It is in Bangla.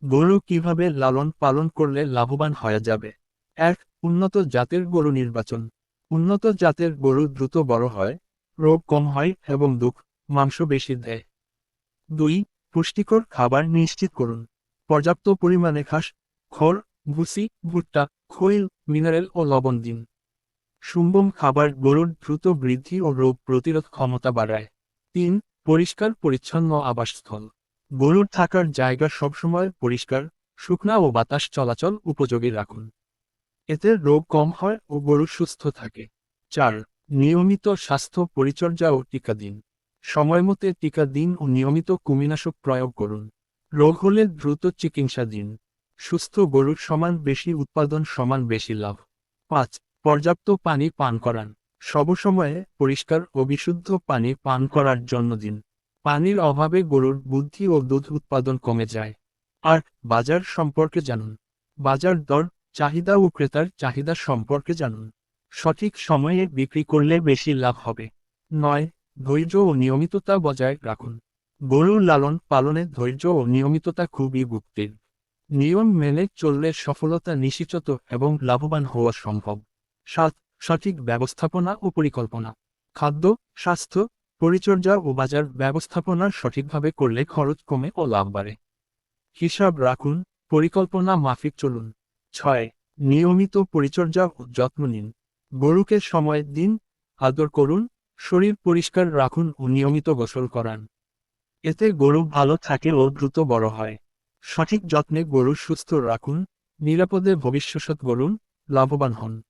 গরু কিভাবে লালন পালন করলে লাভবান হওয়া যাবে? ১. উন্নত জাতের গরু নির্বাচন। উন্নত জাতের গরু দ্রুত বড় হয়, রোগ কম হয় এবং দুধ, মাংস বেশি দেয়। ২. পুষ্টিকর খাবার নিশ্চিত করুন। পর্যাপ্ত পরিমাণে ঘাস, খড়, ভুসি, ভুট্টা, খৈল, মিনারেল ও লবণ দিন। সুষম খাবার গরুর দ্রুত বৃদ্ধি ও রোগ প্রতিরোধ ক্ষমতা বাড়ায়। ৩. পরিষ্কার পরিচ্ছন্ন আবাসস্থল। গরুর থাকার জায়গা সবসময় পরিষ্কার, শুকনা ও বাতাস চলাচল উপযোগী রাখুন। এতে রোগ কম হয় ও গরু সুস্থ থাকে। ৪. নিয়মিত স্বাস্থ্য পরিচর্যা ও টিকা দিন। সময়মতে টিকা দিন ও নিয়মিত কৃমিনাশক প্রয়োগ করুন। রোগ হলে দ্রুত চিকিৎসা দিন। সুস্থ গরুর সমান বেশি উৎপাদন সমান বেশি লাভ। ৫. পর্যাপ্ত পানি পান করান। সবসময়ে পরিষ্কার ও বিশুদ্ধ পানি পান করার জন্য দিন। পানির অভাবে গরুর বুদ্ধি ও দুধ উৎপাদন কমে যায়। ৮. বাজার সম্পর্কে জানুন। বাজার দর, চাহিদা ও ক্রেতার চাহিদা সম্পর্কে জানুন। সঠিক সময়ে বিক্রি করলে বেশি লাভ হবে। ৯. ধৈর্য ও নিয়মিততা বজায় রাখুন। গরুর লালন পালনে ধৈর্য ও নিয়মিততা খুবই গুরুত্বের। নিয়ম মেনে চললে সফলতা নিশ্চিত এবং লাভবান হওয়া সম্ভব। ৭. সঠিক ব্যবস্থাপনা ও পরিকল্পনা। খাদ্য, স্বাস্থ্য, পরিচর্যা ও বাজার ব্যবস্থাপনা সঠিকভাবে করলে খরচ কমে ও লাভ বাড়ে। হিসাব রাখুন, পরিকল্পনা মাফিক চলুন। ৬. নিয়মিত পরিচর্যা ও যত্ন নিন। গরুকে সময় দিন, আদর করুন, শরীর পরিষ্কার রাখুন ও নিয়মিত গোসল করান। এতে গরু ভালো থাকে ও দ্রুত বড় হয়। সঠিক যত্নে গরু সুস্থ রাখুন, নিরাপদে ভবিষ্যৎ গড়ুন, লাভবান হন।